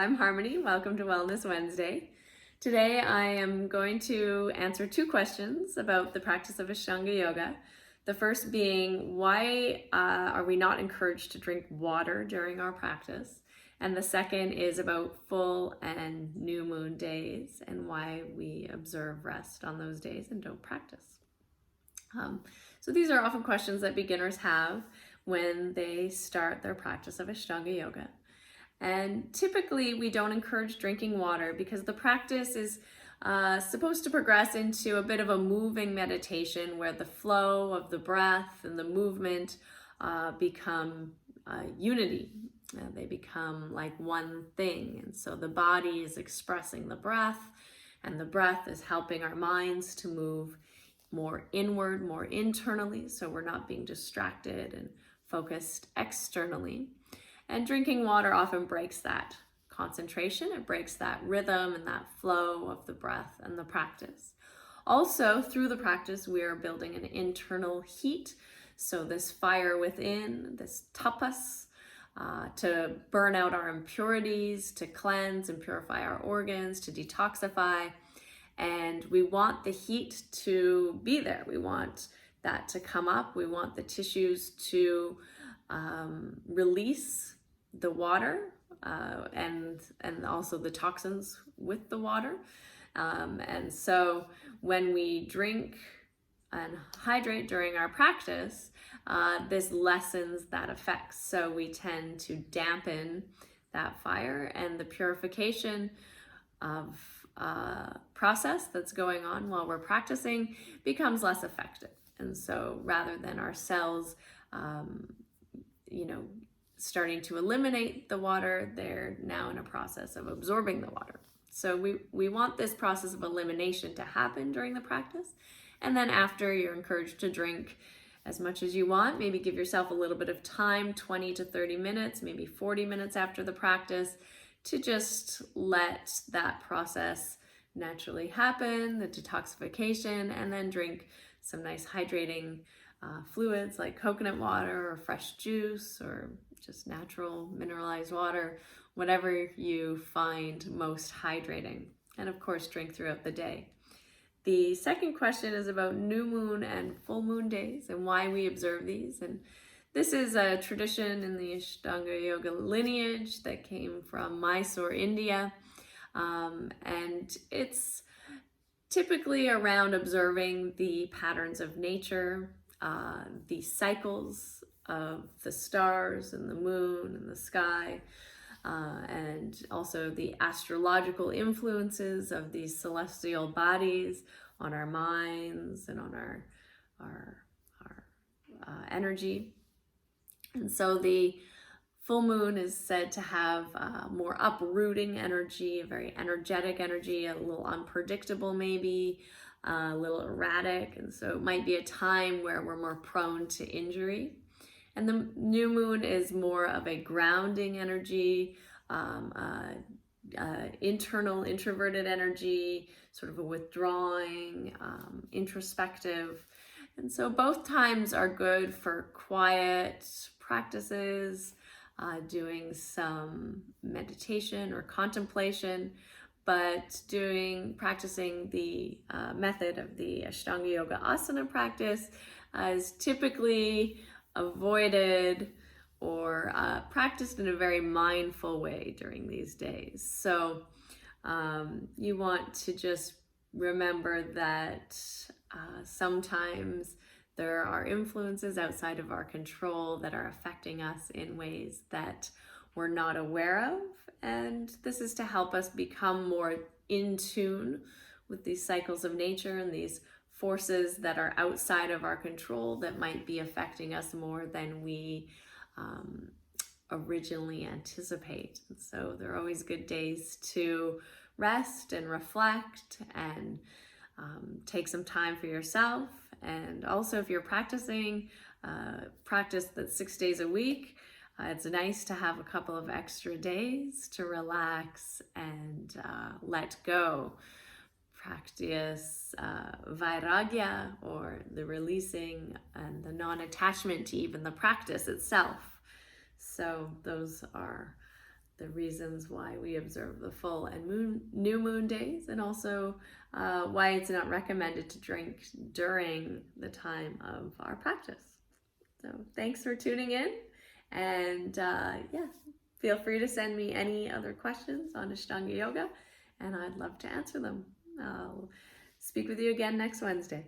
I'm Harmony. Welcome to Wellness Wednesday. Today I am going to answer two questions about the practice of Ashtanga yoga. The first being, why are we not encouraged to drink water during our practice? And the second is about full and new moon days and why we observe rest on those days and don't practice. So these are often questions that beginners have when they start their practice of Ashtanga yoga. And typically we don't encourage drinking water because the practice is supposed to progress into a bit of a moving meditation where the flow of the breath and the movement become unity. They become like one thing. And so the body is expressing the breath, and the breath is helping our minds to move more inward, more internally, so we're not being distracted and focused externally. And drinking water often breaks that concentration. It breaks that rhythm and that flow of the breath and the practice. Also, through the practice, we are building an internal heat. So this fire within, this tapas, to burn out our impurities, to cleanse and purify our organs, to detoxify. And we want the heat to be there. We want that to come up. We want the tissues to release the water and also the toxins with the water. And so when we drink and hydrate during our practice, this lessens that effect. So we tend to dampen that fire, and the purification of process that's going on while we're practicing becomes less effective. And so rather than our cells starting to eliminate the water, they're now in a process of absorbing the water. So we want this process of elimination to happen during the practice. And then after, you're encouraged to drink as much as you want. Maybe give yourself a little bit of time, 20 to 30 minutes, maybe 40 minutes after the practice, to just let that process naturally happen, the detoxification, and then drink some nice hydrating fluids like coconut water or fresh juice or just natural mineralized water, whatever you find most hydrating. And of course, drink throughout the day. The second question is about new moon and full moon days and why we observe these. And this is a tradition in the Ashtanga yoga lineage that came from Mysore, India. And it's typically around observing the patterns of nature, the cycles of the stars and the moon and the sky, and also the astrological influences of these celestial bodies on our minds and on our energy. And so the full moon is said to have more uprooting energy, a very energetic energy, a little unpredictable maybe, a little erratic. And so it might be a time where we're more prone to injury. And the new moon is more of a grounding energy, internal, introverted energy, sort of a withdrawing, introspective. And so both times are good for quiet practices, doing some meditation or contemplation, but practicing the method of the Ashtanga yoga asana practice is typically avoided or practiced in a very mindful way during these days. So you want to just remember that sometimes there are influences outside of our control that are affecting us in ways that we're not aware of. And this is to help us become more in tune with these cycles of nature and these forces that are outside of our control that might be affecting us more than we originally anticipate. And so there are always good days to rest and reflect and take some time for yourself. And also, if you're practicing practice that's 6 days a week, it's nice to have a couple of extra days to relax and let go. Practice vairagya, or the releasing and the non-attachment to even the practice itself. So those are the reasons why we observe the full and new moon days, and also why it's not recommended to drink during the time of our practice. So thanks for tuning in, and yeah, feel free to send me any other questions on Ashtanga Yoga, and I'd love to answer them. I'll speak with you again next Wednesday.